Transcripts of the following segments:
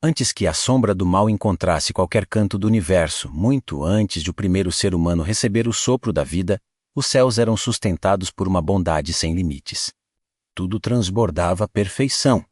Antes que a sombra do mal encontrasse qualquer canto do universo, muito antes de o primeiro ser humano receber o sopro da vida, os céus eram sustentados por uma bondade sem limites. Tudo transbordava perfeição.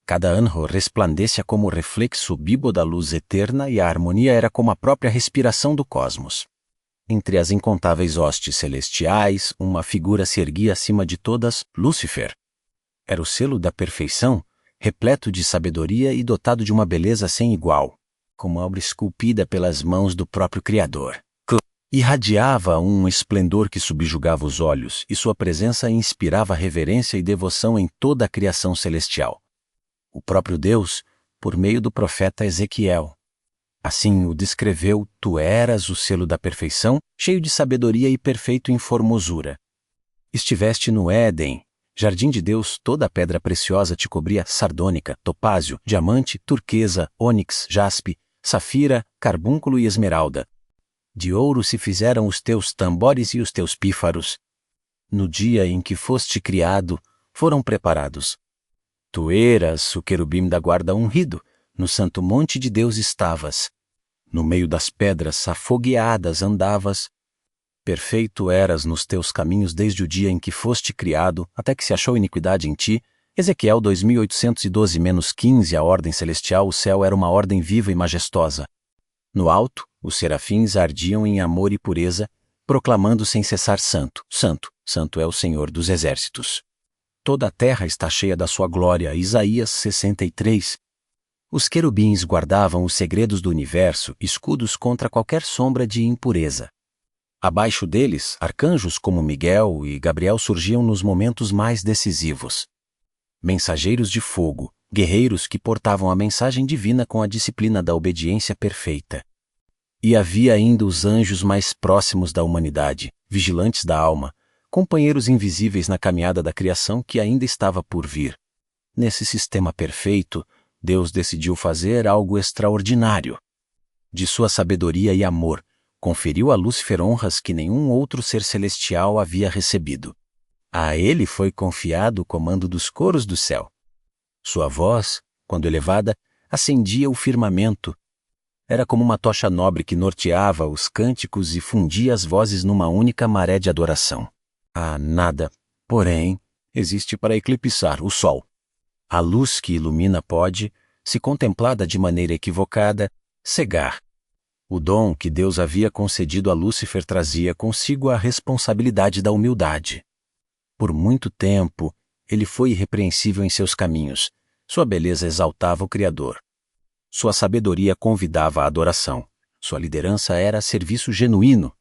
Cada anjo resplandecia como o reflexo vivo da luz eterna e a harmonia era como a própria respiração do cosmos. Entre as incontáveis hostes celestiais, uma figura se erguia acima de todas, Lúcifer. Era o selo da perfeição, repleto de sabedoria e dotado de uma beleza sem igual, como obra esculpida pelas mãos do próprio Criador. Irradiava um esplendor que subjugava os olhos, e sua presença inspirava reverência e devoção em toda a criação celestial. O próprio Deus, por meio do profeta Ezequiel. Assim o descreveu: tu eras o selo da perfeição, cheio de sabedoria e perfeito em formosura. Estiveste no Éden, jardim de Deus, toda a pedra preciosa te cobria: sardônica, topázio, diamante, turquesa, ônix, jaspe, safira, carbúnculo e esmeralda. De ouro se fizeram os teus tambores e os teus pífaros. No dia em que foste criado, foram preparados. Tu eras o querubim da guarda ungido, no santo monte de Deus estavas. No meio das pedras afogueadas andavas. Perfeito eras nos teus caminhos desde o dia em que foste criado, até que se achou iniquidade em ti. Ezequiel 2812-15. A ordem celestial, o céu era uma ordem viva e majestosa. No alto, os serafins ardiam em amor e pureza, proclamando sem cessar: Santo, Santo, Santo é o Senhor dos exércitos. Toda a terra está cheia da sua glória. Isaías 63. Os querubins guardavam os segredos do universo, escudos contra qualquer sombra de impureza. Abaixo deles, arcanjos como Miguel e Gabriel surgiam nos momentos mais decisivos. Mensageiros de fogo, guerreiros que portavam a mensagem divina com a disciplina da obediência perfeita. E havia ainda os anjos mais próximos da humanidade, vigilantes da alma, companheiros invisíveis na caminhada da criação que ainda estava por vir. Nesse sistema perfeito, Deus decidiu fazer algo extraordinário. De sua sabedoria e amor, conferiu a Lúcifer honras que nenhum outro ser celestial havia recebido. A ele foi confiado o comando dos coros do céu. Sua voz, quando elevada, acendia o firmamento. Era como uma tocha nobre que norteava os cânticos e fundia as vozes numa única maré de adoração. Nada, porém, existe para eclipsar o sol. A luz que ilumina pode, se contemplada de maneira equivocada, cegar. O dom que Deus havia concedido a Lúcifer trazia consigo a responsabilidade da humildade. Por muito tempo, ele foi irrepreensível em seus caminhos. Sua beleza exaltava o Criador. Sua sabedoria convidava à adoração. Sua liderança era serviço genuíno.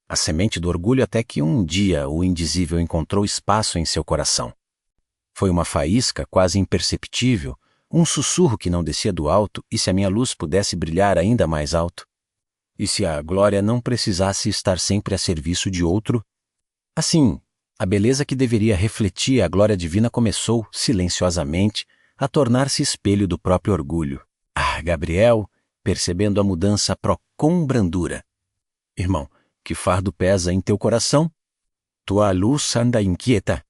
A semente do orgulho, até que um dia o indizível encontrou espaço em seu coração. Foi uma faísca quase imperceptível, um sussurro que não descia do alto, e se a minha luz pudesse brilhar ainda mais alto? E se a glória não precisasse estar sempre a serviço de outro? Assim, a beleza que deveria refletir a glória divina começou, silenciosamente, a tornar-se espelho do próprio orgulho. Gabriel, percebendo a mudança, com brandura: Irmão, que fardo pesa em teu coração? Tua luz anda inquieta.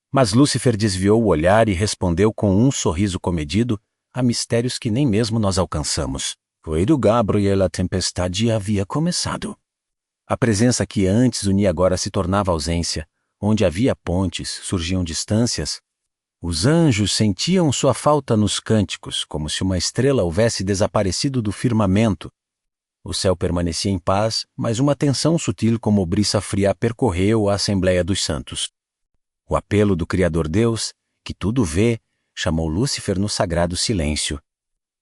Mas Lúcifer desviou o olhar e respondeu com um sorriso comedido: há mistérios que nem mesmo nós alcançamos. Foi do Gabriel, a tempestade havia começado. A presença que antes unia agora se tornava ausência. Onde havia pontes, surgiam distâncias. Os anjos sentiam sua falta nos cânticos, como se uma estrela houvesse desaparecido do firmamento. O céu permanecia em paz, mas uma tensão sutil como brisa fria percorreu a Assembleia dos Santos. O apelo do Criador Deus, que tudo vê, chamou Lúcifer no sagrado silêncio.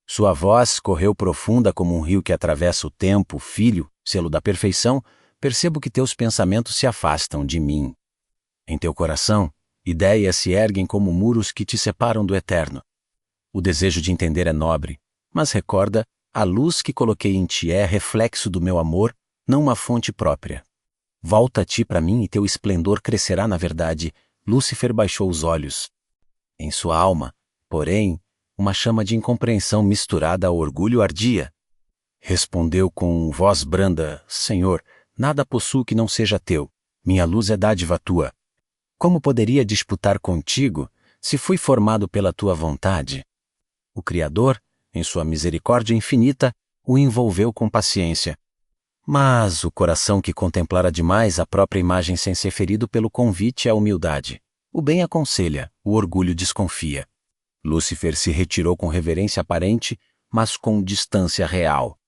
Sua voz correu profunda como um rio que atravessa o tempo. Filho, selo da perfeição, percebo que teus pensamentos se afastam de mim. Em teu coração, ideias se erguem como muros que te separam do eterno. O desejo de entender é nobre, mas recorda, a luz que coloquei em ti é reflexo do meu amor, não uma fonte própria. Volta-te para mim e teu esplendor crescerá na verdade. Lúcifer baixou os olhos. Em sua alma, porém, uma chama de incompreensão misturada ao orgulho ardia. Respondeu com voz branda: Senhor, nada possuo que não seja teu. Minha luz é dádiva tua. Como poderia disputar contigo, se fui formado pela tua vontade? O Criador, em sua misericórdia infinita, o envolveu com paciência. Mas o coração que contemplara demais a própria imagem sem ser ferido pelo convite é a humildade. O bem aconselha, o orgulho desconfia. Lúcifer se retirou com reverência aparente, mas com distância real.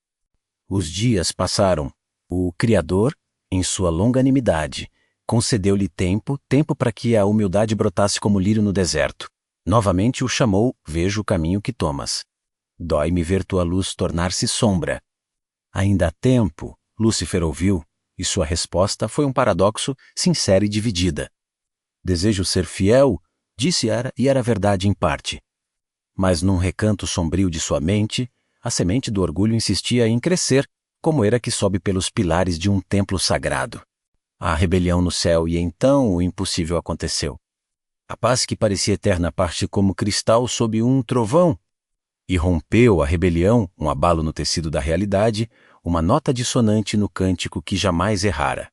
Os dias passaram. O Criador, em sua longanimidade, concedeu-lhe tempo para que a humildade brotasse como lírio no deserto. Novamente o chamou: vejo o caminho que tomas. Dói-me ver tua luz tornar-se sombra. Ainda há tempo, Lúcifer ouviu, e sua resposta foi um paradoxo sincera e dividida. Desejo ser fiel, disse e era verdade em parte. Mas num recanto sombrio de sua mente, a semente do orgulho insistia em crescer, como era que sobe pelos pilares de um templo sagrado. A rebelião no céu, e então o impossível aconteceu. A paz que parecia eterna parte como cristal sob um trovão. E rompeu a rebelião, um abalo no tecido da realidade, uma nota dissonante no cântico que jamais errara.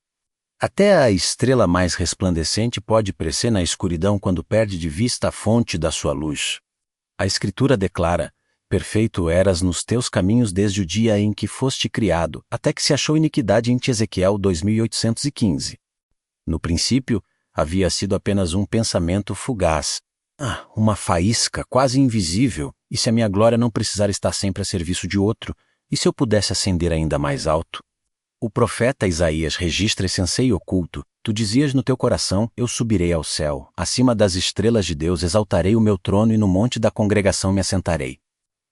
Até a estrela mais resplandecente pode perecer na escuridão quando perde de vista a fonte da sua luz. A Escritura declara: perfeito eras nos teus caminhos desde o dia em que foste criado, até que se achou iniquidade em Ezequiel 2815. No princípio, havia sido apenas um pensamento fugaz. Uma faísca quase invisível, e se a minha glória não precisar estar sempre a serviço de outro, e se eu pudesse ascender ainda mais alto? O profeta Isaías registra esse anseio oculto. Tu dizias no teu coração: eu subirei ao céu, acima das estrelas de Deus exaltarei o meu trono e no monte da congregação me assentarei.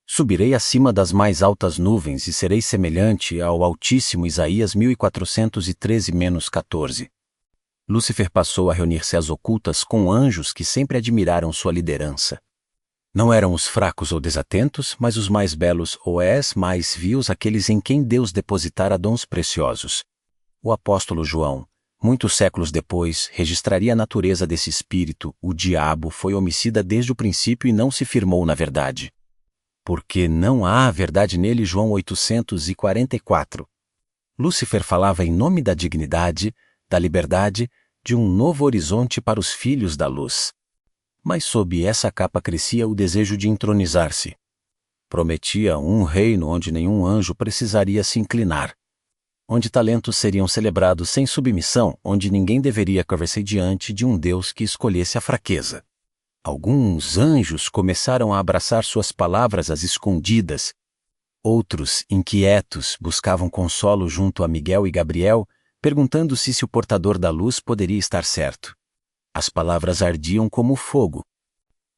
Subirei acima das mais altas nuvens e serei semelhante ao Altíssimo. Isaías 1413-14. Lúcifer passou a reunir-se às ocultas com anjos que sempre admiraram sua liderança. Não eram os fracos ou desatentos, mas os mais belos ou mais vios, aqueles em quem Deus depositara dons preciosos. O apóstolo João, muitos séculos depois, registraria a natureza desse espírito. O diabo foi homicida desde o princípio e não se firmou na verdade. Porque não há verdade nele, João 844. Lúcifer falava em nome da dignidade, da liberdade, de um novo horizonte para os filhos da luz. Mas sob essa capa crescia o desejo de entronizar-se. Prometia um reino onde nenhum anjo precisaria se inclinar, onde talentos seriam celebrados sem submissão, onde ninguém deveria curvar-se diante de um Deus que escolhesse a fraqueza. Alguns anjos começaram a abraçar suas palavras às escondidas. Outros, inquietos, buscavam consolo junto a Miguel e Gabriel, perguntando-se se o portador da luz poderia estar certo. As palavras ardiam como fogo.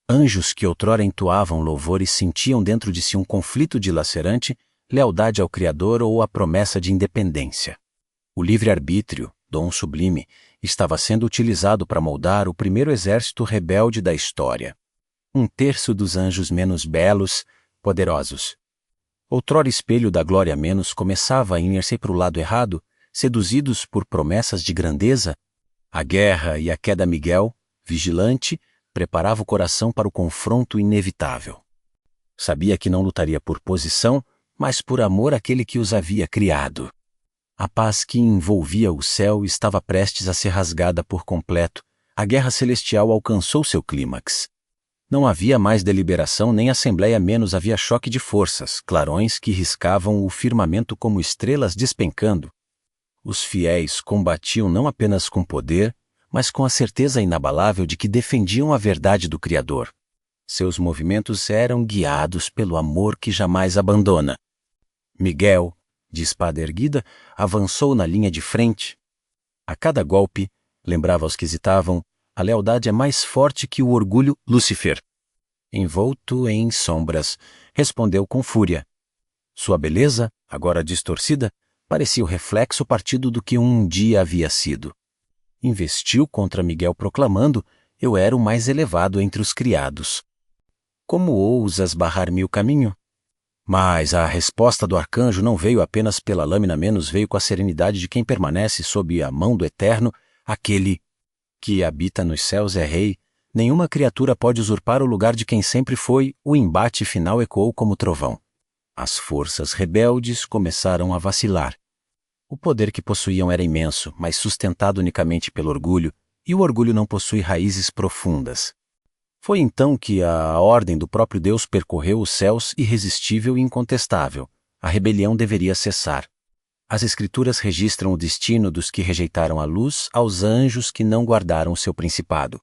Anjos que outrora entoavam louvores sentiam dentro de si um conflito dilacerante, lealdade ao Criador ou a promessa de independência. O livre-arbítrio, dom sublime, estava sendo utilizado para moldar o primeiro exército rebelde da história. Um terço dos anjos menos belos, poderosos. Outrora espelho da glória menos, começava a ir-se para o lado errado, seduzidos por promessas de grandeza. A guerra e a queda. Miguel, vigilante, preparava o coração para o confronto inevitável. Sabia que não lutaria por posição, mas por amor àquele que os havia criado. A paz que envolvia o céu estava prestes a ser rasgada por completo. A guerra celestial alcançou seu clímax. Não havia mais deliberação nem assembleia, menos havia choque de forças, clarões que riscavam o firmamento como estrelas despencando. Os fiéis combatiam não apenas com poder, mas com a certeza inabalável de que defendiam a verdade do Criador. Seus movimentos eram guiados pelo amor que jamais abandona. Miguel, de espada erguida, avançou na linha de frente. A cada golpe, lembrava aos que hesitavam, a lealdade é mais forte que o orgulho. Lúcifer, envolto em sombras, respondeu com fúria. Sua beleza, agora distorcida, parecia o reflexo partido do que um dia havia sido. Investiu contra Miguel proclamando: eu era o mais elevado entre os criados. Como ousas barrar-me o caminho? Mas a resposta do arcanjo não veio apenas pela lâmina, menos veio com a serenidade de quem permanece sob a mão do Eterno. Aquele que habita nos céus é rei. Nenhuma criatura pode usurpar o lugar de quem sempre foi. O embate final ecoou como trovão. As forças rebeldes começaram a vacilar. O poder que possuíam era imenso, mas sustentado unicamente pelo orgulho, e o orgulho não possui raízes profundas. Foi então que a ordem do próprio Deus percorreu os céus irresistível e incontestável. A rebelião deveria cessar. As Escrituras registram o destino dos que rejeitaram a luz aos anjos que não guardaram o seu principado.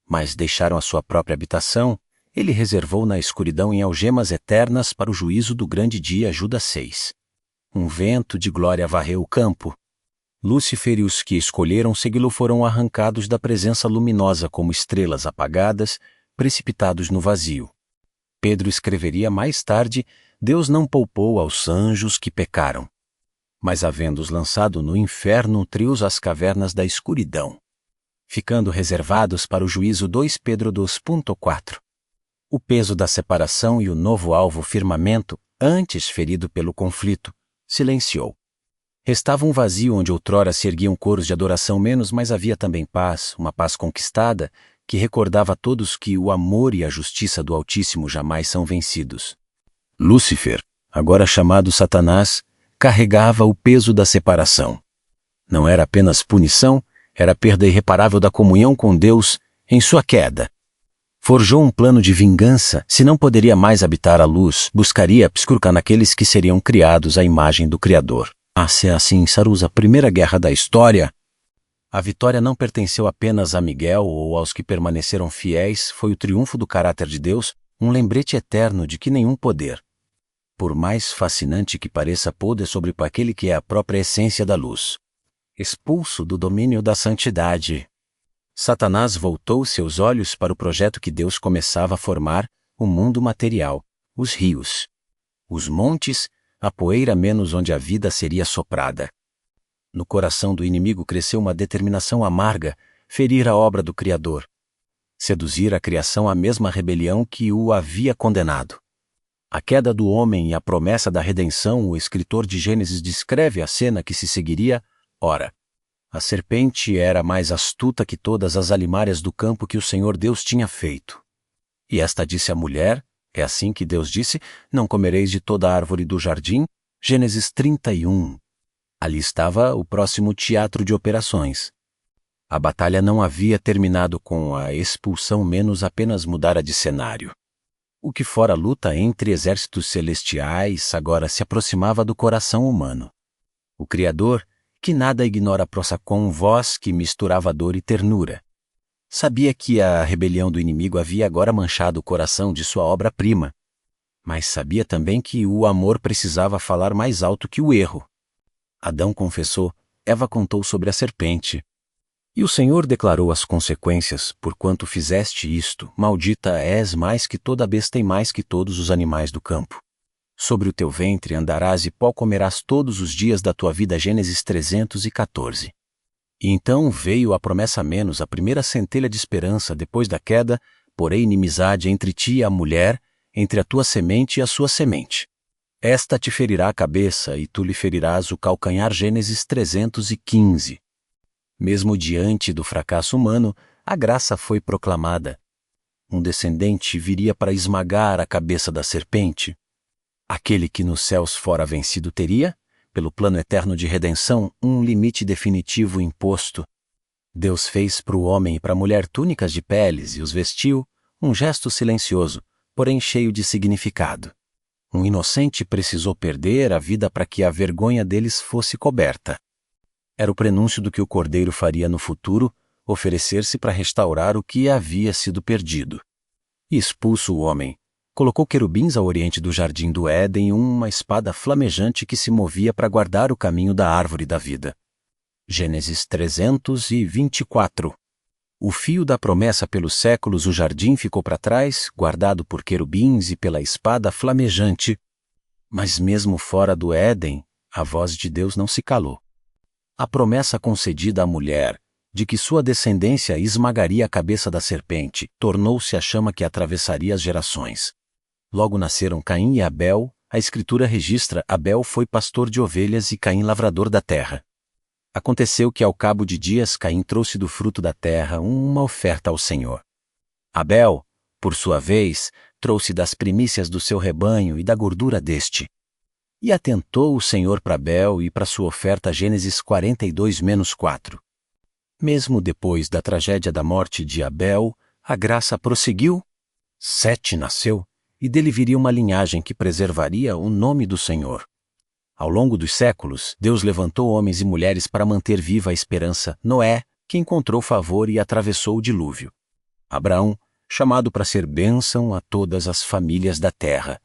Mas deixaram a sua própria habitação, ele reservou na escuridão em algemas eternas para o juízo do grande dia. Judas 6. Um vento de glória varreu o campo. Lúcifer e os que escolheram segui-lo foram arrancados da presença luminosa como estrelas apagadas, precipitados no vazio. Pedro escreveria mais tarde: Deus não poupou aos anjos que pecaram, mas havendo-os lançado no inferno, trios às cavernas da escuridão, ficando reservados para o juízo. 2 Pedro 2.4. O peso da separação e o novo alvo firmamento, antes ferido pelo conflito, silenciou. Restava um vazio onde outrora se erguiam coros de adoração menos, mas havia também paz, uma paz conquistada, que recordava a todos que o amor e a justiça do Altíssimo jamais são vencidos. Lúcifer, agora chamado Satanás, carregava o peso da separação. Não era apenas punição, era a perda irreparável da comunhão com Deus em sua queda. Forjou um plano de vingança. Se não poderia mais habitar a luz, buscaria pscurcar naqueles que seriam criados à imagem do Criador. Se assim Sarusa, a primeira guerra da história. A vitória não pertenceu apenas a Miguel ou aos que permaneceram fiéis, foi o triunfo do caráter de Deus, um lembrete eterno de que nenhum poder, por mais fascinante que pareça, pode sobrepor aquele que é a própria essência da luz. Expulso do domínio da santidade, Satanás voltou seus olhos para o projeto que Deus começava a formar, o mundo material, os rios, os montes, a poeira menos onde a vida seria soprada. No coração do inimigo cresceu uma determinação amarga, ferir a obra do Criador, seduzir a criação à mesma rebelião que o havia condenado. A queda do homem e a promessa da redenção, o escritor de Gênesis descreve a cena que se seguiria. Ora, a serpente era mais astuta que todas as alimárias do campo que o Senhor Deus tinha feito. E esta disse à mulher, é assim que Deus disse, não comereis de toda a árvore do jardim. Gênesis 31. Ali estava o próximo teatro de operações. A batalha não havia terminado com a expulsão, menos apenas mudara de cenário. O que fora luta entre exércitos celestiais agora se aproximava do coração humano. O Criador, que nada ignora, com voz que misturava dor e ternura. Sabia que a rebelião do inimigo havia agora manchado o coração de sua obra-prima, mas sabia também que o amor precisava falar mais alto que o erro. Adão confessou, Eva contou sobre a serpente. E o Senhor declarou as consequências: porquanto fizeste isto, maldita és mais que toda a besta e mais que todos os animais do campo. Sobre o teu ventre andarás e pó comerás todos os dias da tua vida. Gênesis 314. E então veio a promessa menos, a primeira centelha de esperança depois da queda: porém inimizade entre ti e a mulher, entre a tua semente e a sua semente. Esta te ferirá a cabeça e tu lhe ferirás o calcanhar. Gênesis 315. Mesmo diante do fracasso humano, a graça foi proclamada. Um descendente viria para esmagar a cabeça da serpente. Aquele que nos céus fora vencido teria, pelo plano eterno de redenção, um limite definitivo imposto. Deus fez para o homem e para a mulher túnicas de peles e os vestiu, um gesto silencioso, porém cheio de significado. Um inocente precisou perder a vida para que a vergonha deles fosse coberta. Era o prenúncio do que o Cordeiro faria no futuro, oferecer-se para restaurar o que havia sido perdido. E expulso o homem, colocou querubins ao oriente do jardim do Éden e uma espada flamejante que se movia para guardar o caminho da árvore da vida. Gênesis 324. O fio da promessa pelos séculos, o jardim ficou para trás, guardado por querubins e pela espada flamejante. Mas mesmo fora do Éden, a voz de Deus não se calou. A promessa concedida à mulher, de que sua descendência esmagaria a cabeça da serpente, tornou-se a chama que atravessaria as gerações. Logo nasceram Caim e Abel. A Escritura registra: Abel foi pastor de ovelhas e Caim lavrador da terra. Aconteceu que ao cabo de dias Caim trouxe do fruto da terra uma oferta ao Senhor. Abel, por sua vez, trouxe das primícias do seu rebanho e da gordura deste. E atentou o Senhor para Abel e para sua oferta. Gênesis 42-4. Mesmo depois da tragédia da morte de Abel, A graça prosseguiu. Sete nasceu, e dele viria uma linhagem que preservaria o nome do Senhor. Ao longo dos séculos, Deus levantou homens e mulheres para manter viva a esperança. Noé, que encontrou favor e atravessou o dilúvio. Abraão, chamado para ser bênção a todas as famílias da terra.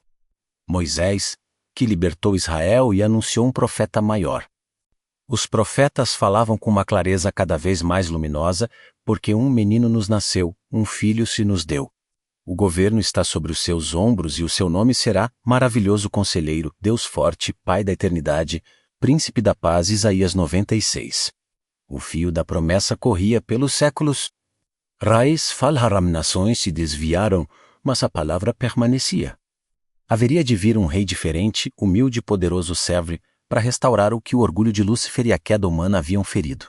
Moisés, que libertou Israel e anunciou um profeta maior. Os profetas falavam com uma clareza cada vez mais luminosa, porque um menino nos nasceu, um filho se nos deu. O governo está sobre os seus ombros e o seu nome será Maravilhoso Conselheiro, Deus Forte, Pai da Eternidade, Príncipe da Paz. Isaías 96. O fio da promessa corria pelos séculos. Raiz falharam, nações se desviaram, mas a palavra permanecia. Haveria de vir um rei diferente, humilde e poderoso servo, para restaurar o que o orgulho de Lúcifer e a queda humana haviam ferido.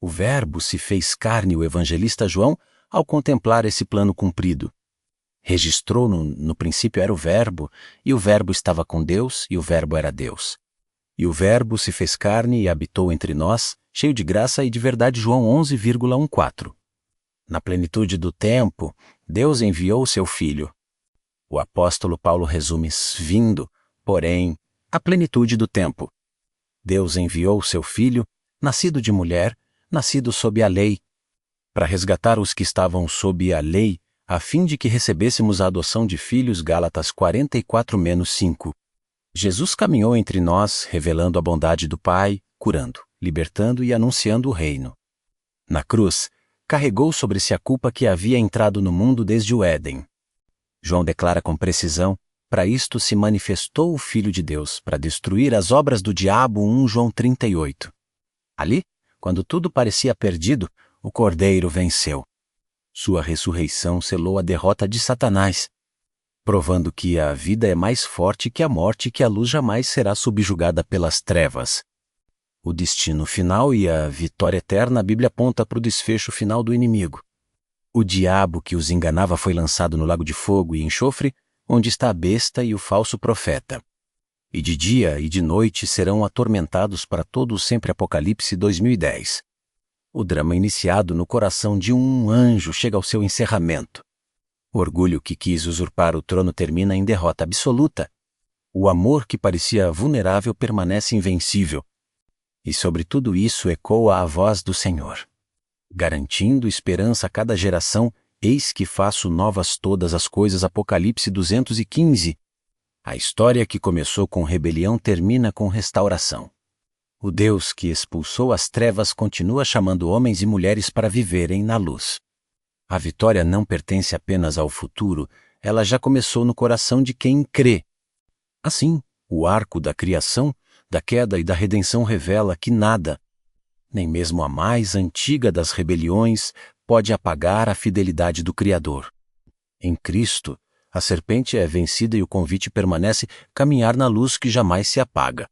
O Verbo se fez carne. O evangelista João, ao contemplar esse plano cumprido, registrou no princípio era o Verbo, e o Verbo estava com Deus, e o Verbo era Deus. E o Verbo se fez carne e habitou entre nós, cheio de graça e de verdade. João 11,14. Na plenitude do tempo, Deus enviou o seu Filho. O apóstolo Paulo resume: vindo, porém, a plenitude do tempo. Deus enviou o seu Filho, nascido de mulher, nascido sob a lei, para resgatar os que estavam sob a lei, a fim de que recebêssemos a adoção de filhos. Gálatas 44:5. Jesus caminhou entre nós, revelando a bondade do Pai, curando, libertando e anunciando o reino. Na cruz, carregou sobre si a culpa que havia entrado no mundo desde o Éden. João declara com precisão: para isto se manifestou o Filho de Deus, para destruir as obras do diabo. 1 João 38. Ali, quando tudo parecia perdido, o Cordeiro venceu. Sua ressurreição selou a derrota de Satanás, provando que a vida é mais forte que a morte e que a luz jamais será subjugada pelas trevas. O destino final e a vitória eterna. A Bíblia aponta para o desfecho final do inimigo. O diabo que os enganava foi lançado no lago de fogo e enxofre, onde está a besta e o falso profeta. E de dia e de noite serão atormentados para todo o sempre. Apocalipse 2010. O drama iniciado no coração de um anjo chega ao seu encerramento. O orgulho que quis usurpar o trono termina em derrota absoluta. O amor que parecia vulnerável permanece invencível. E sobre tudo isso ecoa a voz do Senhor, garantindo esperança a cada geração. Eis que faço novas todas as coisas. Apocalipse 215. A história que começou com rebelião termina com restauração. O Deus que expulsou as trevas continua chamando homens e mulheres para viverem na luz. A vitória não pertence apenas ao futuro, ela já começou no coração de quem crê. Assim, o arco da criação, da queda e da redenção revela que nada, nem mesmo a mais antiga das rebeliões, pode apagar a fidelidade do Criador. Em Cristo, a serpente é vencida e o convite permanece: caminhar na luz que jamais se apaga.